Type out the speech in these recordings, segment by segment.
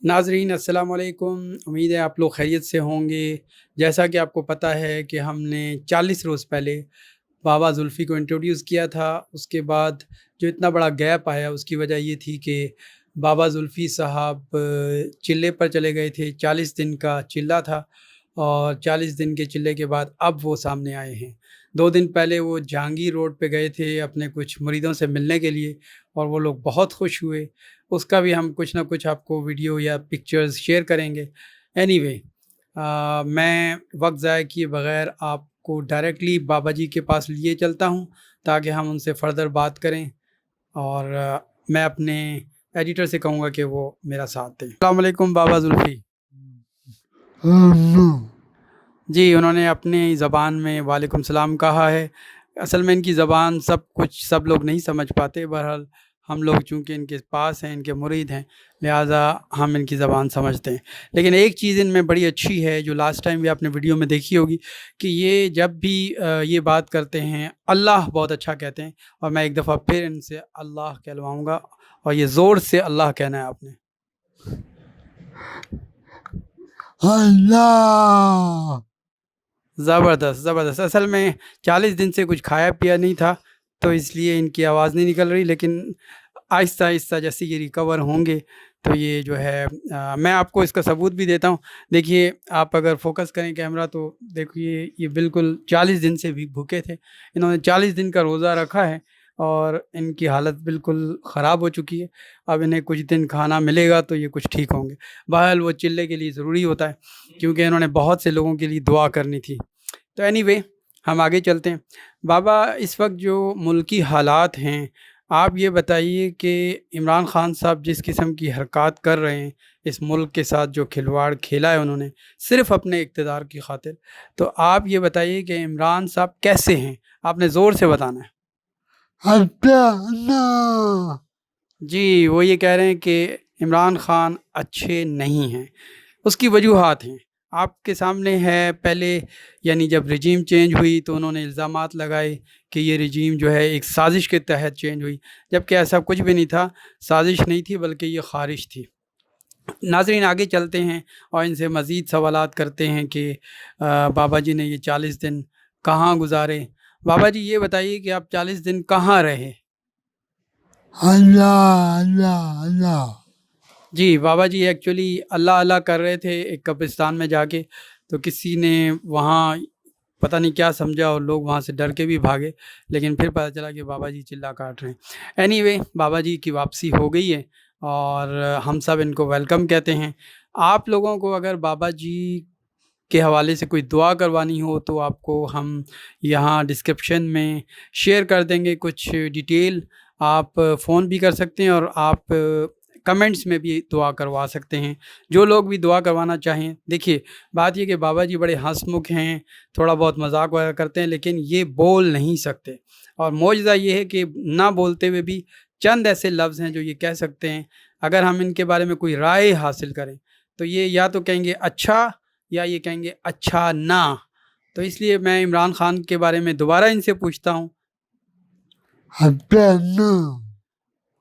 ناظرین السلام علیکم، امید ہے آپ لوگ خیریت سے ہوں گے۔ جیسا کہ آپ کو پتہ ہے کہ ہم نے 40 روز پہلے بابا زلفی کو انٹروڈیوس کیا تھا۔ اس کے بعد جو اتنا بڑا گیپ آیا اس کی وجہ یہ تھی کہ بابا زلفی صاحب چلے پر چلے گئے تھے۔ 40 دن کا چلہ تھا اور 40 دن کے چلے کے بعد اب وہ سامنے آئے ہیں۔ 2 دن پہلے وہ جہانگیر روڈ پہ گئے تھے اپنے کچھ مریدوں سے ملنے کے لیے اور وہ لوگ بہت خوش ہوئے۔ اس کا بھی ہم کچھ نہ کچھ آپ کو ویڈیو یا پکچرز شیئر کریں گے۔ اینی وے میں وقت ضائع کیے بغیر آپ کو ڈائریکٹلی بابا جی کے پاس لیے چلتا ہوں تاکہ ہم ان سے فردر بات کریں، اور میں اپنے ایڈیٹر سے کہوں گا کہ وہ میرا ساتھ دیں۔ السلام علیکم بابا زلفی جی۔ انہوں نے اپنی زبان میں وعلیکم السلام کہا ہے۔ اصل میں ان کی زبان سب لوگ نہیں سمجھ پاتے، بہرحال ہم لوگ چونکہ ان کے پاس ہیں، ان کے مرید ہیں، لہٰذا ہم ان کی زبان سمجھتے ہیں۔ لیکن ایک چیز ان میں بڑی اچھی ہے جو لاسٹ ٹائم بھی آپ نے ویڈیو میں دیکھی ہوگی کہ یہ جب بھی یہ بات کرتے ہیں اللہ بہت اچھا کہتے ہیں، اور میں ایک دفعہ پھر ان سے اللہ کہلواؤں گا، اور یہ زور سے اللہ کہنا ہے آپ نے۔ اللہ زبردست زبردست۔ اصل میں 40 دن سے کچھ کھایا پیا نہیں تھا تو اس لیے ان کی آواز نہیں نکل رہی، لیکن آہستہ آہستہ جیسے یہ ریکور ہوں گے تو یہ جو ہے میں آپ کو اس کا ثبوت بھی دیتا ہوں۔ دیکھیے آپ اگر فوکس کریں کیمرہ تو دیکھیے یہ بالکل 40 دن سے بھی بھوکے تھے۔ انہوں نے 40 دن کا روزہ رکھا ہے اور ان کی حالت بالکل خراب ہو چکی ہے۔ اب انہیں کچھ دن کھانا ملے گا تو یہ کچھ ٹھیک ہوں گے۔ بہرحال وہ چلے کے لیے ضروری ہوتا ہے کیونکہ انہوں نے بہت سے لوگوں کے لیے دعا کرنی تھی۔ تو اینی وے ہم آگے چلتے ہیں۔ بابا اس وقت جو ملکی حالات ہیں، آپ یہ بتائیے کہ عمران خان صاحب جس قسم کی حرکات کر رہے ہیں، اس ملک کے ساتھ جو کھلواڑ کھیلا ہے انہوں نے صرف اپنے اقتدار کی خاطر، تو آپ یہ بتائیے کہ عمران صاحب کیسے ہیں؟ آپ نے زور سے بتانا ہے۔ اللہ جی وہ یہ کہہ رہے ہیں کہ عمران خان اچھے نہیں ہیں، اس کی وجوہات ہیں آپ کے سامنے ہے۔ پہلے یعنی جب رجیم چینج ہوئی تو انہوں نے الزامات لگائے کہ یہ رجیم جو ہے ایک سازش کے تحت چینج ہوئی، جبکہ ایسا کچھ بھی نہیں تھا، سازش نہیں تھی بلکہ یہ خارش تھی۔ ناظرین آگے چلتے ہیں اور ان سے مزید سوالات کرتے ہیں کہ بابا جی نے یہ 40 دن کہاں گزارے؟ بابا جی یہ بتائیے کہ آپ 40 دن کہاں رہے؟ اللہ اللہ اللہ جی بابا جی ایکچولی اللہ اللہ کر رہے تھے ایک قبرستان میں جا کے، تو کسی نے وہاں پتہ نہیں کیا سمجھا اور لوگ وہاں سے ڈر کے بھی بھاگے، لیکن پھر پتہ چلا کہ بابا جی چلا کاٹ رہے ہیں۔ اینی وے بابا جی کی واپسی ہو گئی ہے اور ہم سب ان کو ویلکم کہتے ہیں۔ آپ لوگوں کو اگر بابا جی کے حوالے سے کوئی دعا کروانی ہو تو آپ کو ہم یہاں ڈسکرپشن میں شیئر کر دیں گے کچھ ڈیٹیل، آپ فون بھی کر سکتے ہیں اور آپ کمنٹس میں بھی دعا کروا سکتے ہیں، جو لوگ بھی دعا کروانا چاہیں۔ دیکھیے بات یہ کہ بابا جی بڑے ہنس مکھ ہیں، تھوڑا بہت مذاق وغیرہ کرتے ہیں، لیکن یہ بول نہیں سکتے، اور معجزہ یہ ہے کہ نہ بولتے ہوئے بھی چند ایسے لفظ ہیں جو یہ کہہ سکتے ہیں۔ اگر ہم ان کے بارے میں کوئی رائے حاصل کریں تو یہ یا تو کہیں گے اچھا یا یہ کہیں گے اچھا نہ۔ تو اس لیے میں عمران خان کے بارے میں دوبارہ ان سے پوچھتا ہوں۔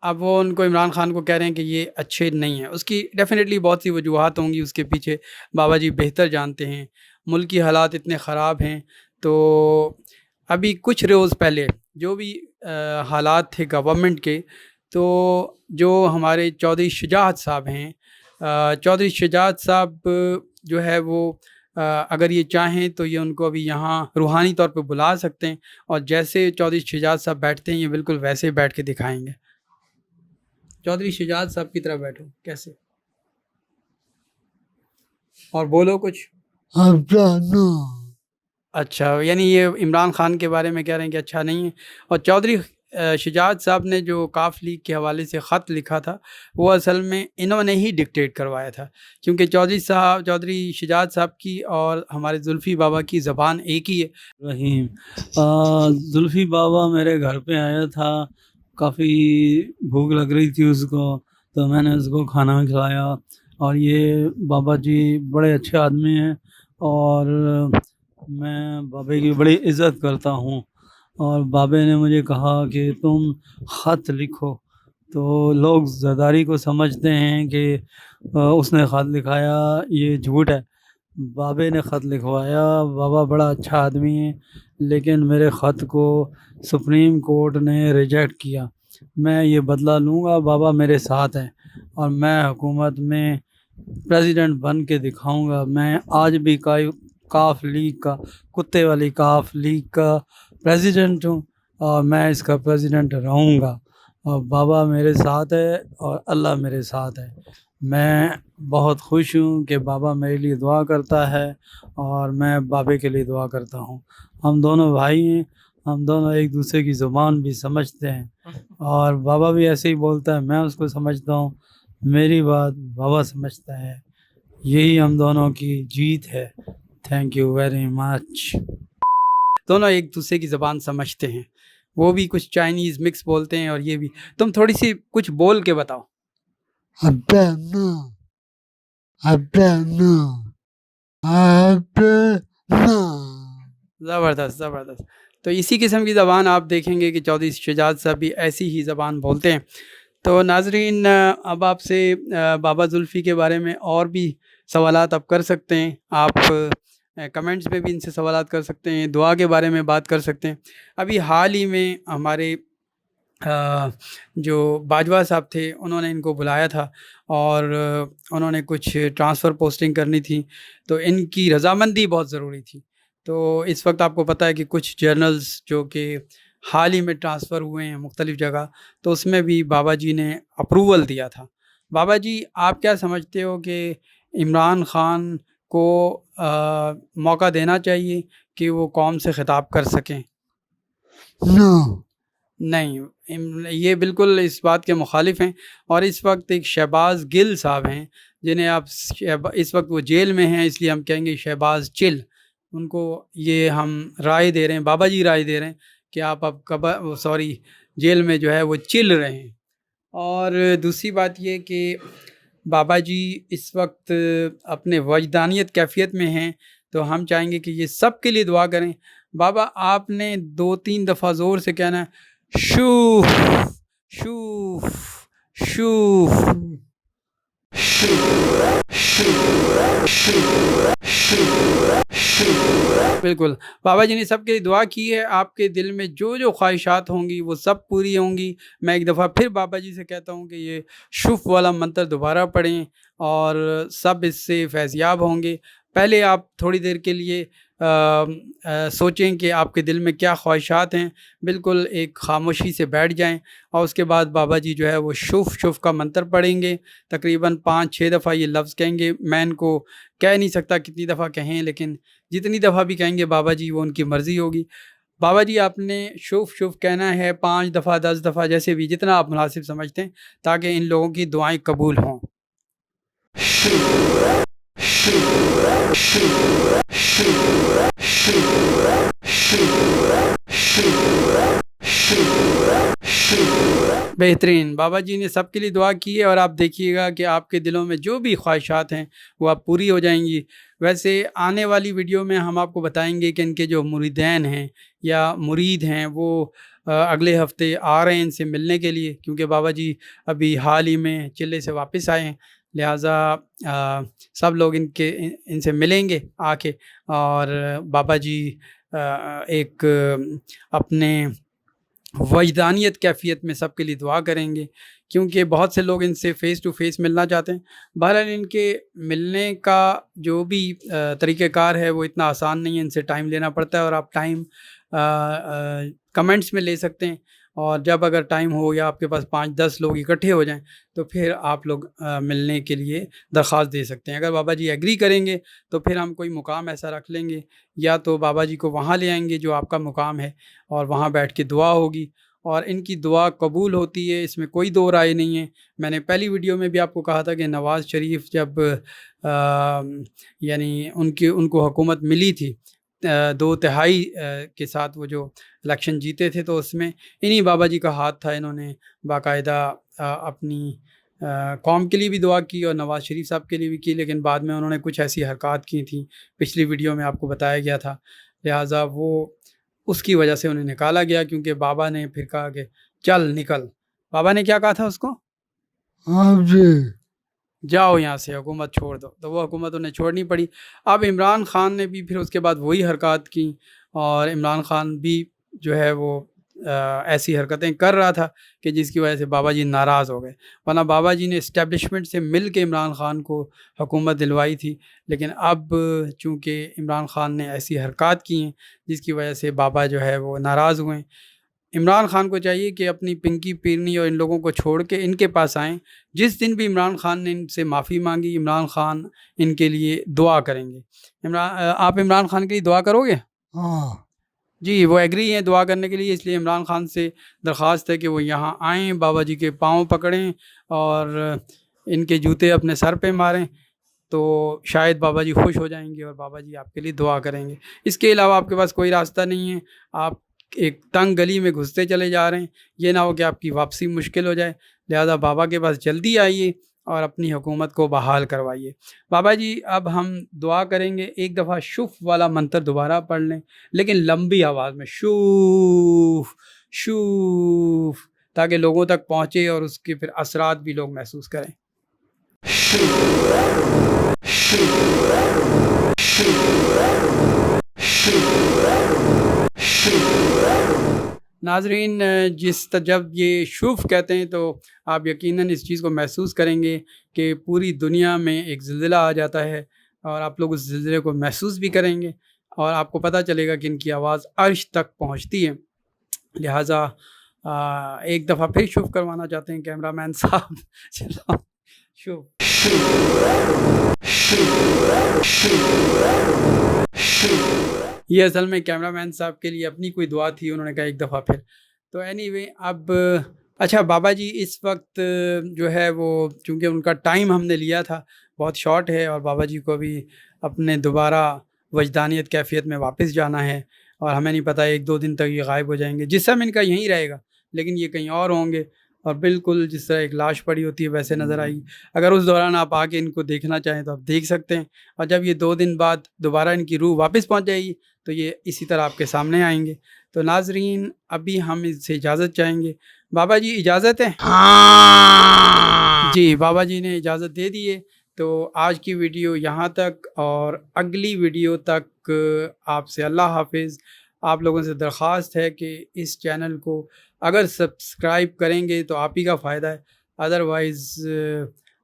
اب وہ ان کو عمران خان کو کہہ رہے ہیں کہ یہ اچھے نہیں ہیں، اس کی ڈیفینیٹلی بہت سی وجوہات ہوں گی، اس کے پیچھے بابا جی بہتر جانتے ہیں۔ ملکی حالات اتنے خراب ہیں، تو ابھی کچھ روز پہلے جو بھی حالات تھے گورنمنٹ کے، تو جو ہمارے چودھری شجاعت صاحب ہیں، چودھری شجاعت صاحب جو ہے وہ اگر یہ چاہیں تو یہ ان کو ابھی یہاں روحانی طور پہ بلا سکتے ہیں، اور جیسے چودھری شجاعت صاحب بیٹھتے ہیں یہ بالکل ویسے ہی بیٹھ کے دکھائیں گے۔ چودھری شجاعت صاحب کی طرح بیٹھو کیسے، اور بولو کچھ۔ اچھا، یعنی یہ عمران خان کے بارے میں کہہ رہے ہیں کہ اچھا نہیں ہے۔ اور چودھری شجاعت صاحب نے جو کاف لیگ کے حوالے سے خط لکھا تھا وہ اصل میں انہوں نے ہی ڈکٹیٹ کروایا تھا، کیونکہ چودھری شجاعت صاحب کی اور ہمارے زلفی بابا کی زبان ایک ہی ہے۔ رحیم زلفی بابا میرے گھر پہ آیا تھا، کافی بھوک لگ رہی تھی اس کو، تو میں نے اس کو کھانا کھلایا، اور یہ بابا جی بڑے اچھے آدمی ہیں اور میں بابے کی بڑی عزت کرتا ہوں۔ اور بابے نے مجھے کہا کہ تم خط لکھو، تو لوگ زرداری کو سمجھتے ہیں کہ اس نے خط لکھایا، یہ جھوٹ ہے۔ بابے نے خط لکھوایا، بابا بڑا اچھا آدمی ہے، لیکن میرے خط کو سپریم کورٹ نے ریجیکٹ کیا۔ میں یہ بدلہ لوں گا، بابا میرے ساتھ ہیں، اور میں حکومت میں پریزیڈنٹ بن کے دکھاؤں گا۔ میں آج بھی کاف لیگ کا، کتے والی کاف لیگ کا پریزیڈنٹ ہوں، اور میں اس کا پریزیڈنٹ رہوں گا، اور بابا میرے ساتھ ہے اور اللہ میرے ساتھ ہے۔ میں بہت خوش ہوں کہ بابا میرے لیے دعا کرتا ہے اور میں بابے کے لیے دعا کرتا ہوں۔ ہم دونوں بھائی ہیں، ہم دونوں ایک دوسرے کی زبان بھی سمجھتے ہیں، اور بابا بھی ایسے ہی بولتا ہے، میں اس کو سمجھتا ہوں، میری بات بابا سمجھتا ہے۔ یہی ہم دونوں کی جیت ہے۔ Thank you very much. دونوں ایک دوسرے کی زبان سمجھتے ہیں، وہ بھی کچھ چائنیز مکس بولتے ہیں اور یہ بھی۔ تم تھوڑی سی کچھ بول کے بتاؤ۔ ابے نو ابے نو ابے نو۔ زبردست زبردست۔ تو اسی قسم کی زبان آپ دیکھیں گے کہ چودھری شجاعت صاحب بھی ایسی ہی زبان بولتے ہیں۔ تو ناظرین، اب آپ سے بابا زلفی کے بارے میں اور بھی سوالات آپ کر سکتے ہیں، آپ کمنٹس میں بھی ان سے سوالات کر سکتے ہیں، دعا کے بارے میں بات کر سکتے ہیں۔ ابھی حال ہی میں ہمارے جو باجوہ صاحب تھے، انہوں نے ان کو بلایا تھا اور انہوں نے کچھ ٹرانسفر پوسٹنگ کرنی تھی، تو ان کی رضامندی بہت ضروری تھی۔ تو اس وقت آپ کو پتہ ہے کہ کچھ جرنلز جو کہ حال ہی میں ٹرانسفر ہوئے ہیں مختلف جگہ، تو اس میں بھی بابا جی نے اپروول دیا تھا۔ بابا جی، آپ کیا سمجھتے ہو کہ عمران خان کو موقع دینا چاہیے کہ وہ قوم سے خطاب کر سکیں؟ نو نہیں، یہ بالکل اس بات کے مخالف ہیں، اور اس وقت ایک شہباز گل صاحب ہیں جنہیں آپ اس وقت وہ جیل میں ہیں، اس لیے ہم کہیں گے شہباز چل۔ ان کو یہ ہم رائے دے رہے ہیں، بابا جی رائے دے رہے ہیں کہ آپ اب جیل میں جو ہے وہ چل رہے ہیں۔ اور دوسری بات یہ کہ بابا جی اس وقت اپنے وجدانیت کیفیت میں ہیں، تو ہم چاہیں گے کہ یہ سب کے لیے دعا کریں۔ بابا، آپ نے 2-3 دفعہ زور سے کہنا ہے، شوف شوف شوف۔ بالکل، بابا جی نے سب کے لیے دعا کی ہے۔ آپ کے دل میں جو جو خواہشات ہوں گی وہ سب پوری ہوں گی۔ میں ایک دفعہ پھر بابا جی سے کہتا ہوں کہ یہ شوف والا منتر دوبارہ پڑھیں اور سب اس سے فیضیاب ہوں گے۔ پہلے آپ تھوڑی دیر کے لیے سوچیں کہ آپ کے دل میں کیا خواہشات ہیں، بالکل ایک خاموشی سے بیٹھ جائیں، اور اس کے بعد بابا جی جو ہے وہ شوف شوف کا منتر پڑھیں گے۔ تقریباً 5-6 دفعہ یہ لفظ کہیں گے۔ میں ان کو کہہ نہیں سکتا کتنی دفعہ کہیں، لیکن جتنی دفعہ بھی کہیں گے بابا جی، وہ ان کی مرضی ہوگی۔ بابا جی، آپ نے شوف شوف کہنا ہے 5 دفعہ 10 دفعہ، جیسے بھی جتنا آپ مناسب سمجھتے ہیں، تاکہ ان لوگوں کی دعائیں قبول ہوں۔ بہترین، بابا جی نے سب کے لیے دعا کی ہے، اور آپ دیکھیے گا کہ آپ کے دلوں میں جو بھی خواہشات ہیں وہ آپ پوری ہو جائیں گی۔ ویسے آنے والی ویڈیو میں ہم آپ کو بتائیں گے کہ ان کے جو مریدین ہیں یا مرید ہیں وہ اگلے ہفتے آ رہے ہیں ان سے ملنے کے لیے، کیونکہ بابا جی ابھی حال ہی میں چلے سے واپس آئے ہیں، لہٰذا سب لوگ ان سے ملیں گے آ کے، اور بابا جی ایک اپنے وجدانیت کیفیت میں سب کے لیے دعا کریں گے، کیونکہ بہت سے لوگ ان سے فیس ٹو فیس ملنا چاہتے ہیں۔ بہرحال ان کے ملنے کا جو بھی طریقہ کار ہے وہ اتنا آسان نہیں ہے، ان سے ٹائم لینا پڑتا ہے، اور آپ ٹائم کمنٹس میں لے سکتے ہیں، اور جب اگر ٹائم ہو یا آپ کے پاس 5-10 لوگ اکٹھے ہو جائیں تو پھر آپ لوگ ملنے کے لیے درخواست دے سکتے ہیں۔ اگر بابا جی ایگری کریں گے تو پھر ہم کوئی مقام ایسا رکھ لیں گے، یا تو بابا جی کو وہاں لے آئیں گے جو آپ کا مقام ہے، اور وہاں بیٹھ کے دعا ہوگی، اور ان کی دعا قبول ہوتی ہے، اس میں کوئی دو رائے نہیں ہے۔ میں نے پہلی ویڈیو میں بھی آپ کو کہا تھا کہ نواز شریف جب یعنی ان کو حکومت ملی تھی 2/3 کے ساتھ، وہ جو الیکشن جیتے تھے، تو اس میں انہی بابا جی کا ہاتھ تھا۔ انہوں نے باقاعدہ اپنی قوم کے لیے بھی دعا کی اور نواز شریف صاحب کے لیے بھی کی، لیکن بعد میں انہوں نے کچھ ایسی حرکات کی تھیں، پچھلی ویڈیو میں آپ کو بتایا گیا تھا، لہٰذا وہ اس کی وجہ سے انہیں نکالا گیا، کیونکہ بابا نے پھر کہا کہ چل نکل، بابا نے کیا کہا تھا اس کو؟ آپ جی جاؤ یہاں سے، حکومت چھوڑ دو، تو وہ حکومت انہیں چھوڑنی پڑی۔ اب عمران خان نے بھی پھر اس کے بعد وہی حرکات کی، اور عمران خان بھی جو ہے وہ ایسی حرکتیں کر رہا تھا کہ جس کی وجہ سے بابا جی ناراض ہو گئے، ورنہ بابا جی نے اسٹیبلشمنٹ سے مل کے عمران خان کو حکومت دلوائی تھی، لیکن اب چونکہ عمران خان نے ایسی حرکات کی ہیں جس کی وجہ سے بابا جو ہے وہ ناراض ہوئے ہیں۔ عمران خان کو چاہیے کہ اپنی پنکی پیرنی اور ان لوگوں کو چھوڑ کے ان کے پاس آئیں۔ جس دن بھی عمران خان نے ان سے معافی مانگی، عمران خان ان کے لیے دعا کریں گے۔ آپ عمران خان کے لیے دعا کرو گے؟ ہاں جی، وہ ایگری ہیں دعا کرنے کے لیے، اس لیے عمران خان سے درخواست ہے کہ وہ یہاں آئیں، بابا جی کے پاؤں پکڑیں اور ان کے جوتے اپنے سر پہ ماریں، تو شاید بابا جی خوش ہو جائیں گے اور بابا جی آپ کے لیے دعا کریں گے۔ اس کے علاوہ آپ کے پاس کوئی راستہ نہیں ہے، آپ ایک تنگ گلی میں گھستے چلے جا رہے ہیں، یہ نہ ہو کہ آپ کی واپسی مشکل ہو جائے، لہذا بابا کے پاس جلدی آئیے اور اپنی حکومت کو بحال کروائیے۔ بابا جی اب ہم دعا کریں گے، ایک دفعہ شوف والا منتر دوبارہ پڑھ لیں، لیکن لمبی آواز میں، شوف شوف، تاکہ لوگوں تک پہنچے اور اس کے پھر اثرات بھی لوگ محسوس کریں۔ ناظرین، جب یہ شوف کہتے ہیں تو آپ یقیناً اس چیز کو محسوس کریں گے کہ پوری دنیا میں ایک زلزلہ آ جاتا ہے، اور آپ لوگ اس زلزلے کو محسوس بھی کریں گے، اور آپ کو پتہ چلے گا کہ ان کی آواز عرش تک پہنچتی ہے۔ لہٰذا ایک دفعہ پھر شوف کروانا چاہتے ہیں کیمرہ مین صاحب، چلو شوف۔ یہ اصل میں کیمرہ مین صاحب کے لیے اپنی کوئی دعا تھی، انہوں نے کہا ایک دفعہ پھر۔ تو اینی وے اب اچھا، بابا جی اس وقت جو ہے وہ چونکہ ان کا ٹائم ہم نے لیا تھا بہت شارٹ ہے، اور بابا جی کو بھی اپنے دوبارہ وجدانیت کیفیت میں واپس جانا ہے، اور ہمیں نہیں پتہ 1-2 دن تک یہ غائب ہو جائیں گے، جسم ان کا یہیں رہے گا لیکن یہ کہیں اور ہوں گے، اور بالکل جس طرح ایک لاش پڑی ہوتی ہے ویسے نظر آئی۔ اگر اس دوران آپ آ کے ان کو دیکھنا چاہیں تو آپ دیکھ سکتے ہیں، اور جب یہ 2 دن بعد دوبارہ ان کی روح واپس پہنچ جائے گی تو یہ اسی طرح آپ کے سامنے آئیں گے۔ تو ناظرین، ابھی ہم اس سے اجازت چاہیں گے۔ بابا جی اجازت ہے؟ جی، بابا جی نے اجازت دے دی ہے۔ تو آج کی ویڈیو یہاں تک، اور اگلی ویڈیو تک آپ سے اللہ حافظ۔ آپ لوگوں سے درخواست ہے کہ اس چینل کو اگر سبسکرائب کریں گے تو آپ ہی کا فائدہ ہے، ادروائز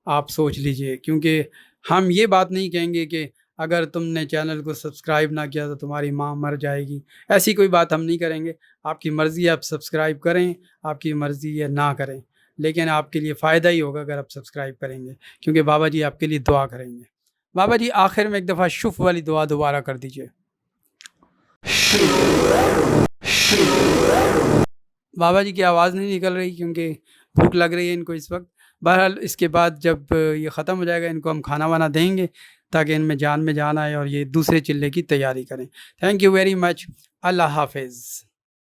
آپ سوچ لیجئے، کیونکہ ہم یہ بات نہیں کہیں گے کہ اگر تم نے چینل کو سبسکرائب نہ کیا تو تمہاری ماں مر جائے گی، ایسی کوئی بات ہم نہیں کریں گے۔ آپ کی مرضی ہے آپ سبسکرائب کریں، آپ کی مرضی ہے نہ کریں، لیکن آپ کے لیے فائدہ ہی ہوگا اگر آپ سبسکرائب کریں گے، کیونکہ بابا جی آپ کے لیے دعا کریں گے۔ بابا جی آخر میں ایک دفعہ شوف والی دعا دوبارہ کر دیجئے۔ بابا جی کی آواز نہیں نکل رہی کیونکہ بھوک لگ رہی ہے ان کو اس وقت۔ بہرحال اس کے بعد جب یہ ختم ہو جائے گا ان کو ہم کھانا وانا دیں گے تاکہ ان میں جان آئے اور یہ دوسرے چلے کی تیاری کریں۔ تھینک یو ویری مچ، اللہ حافظ۔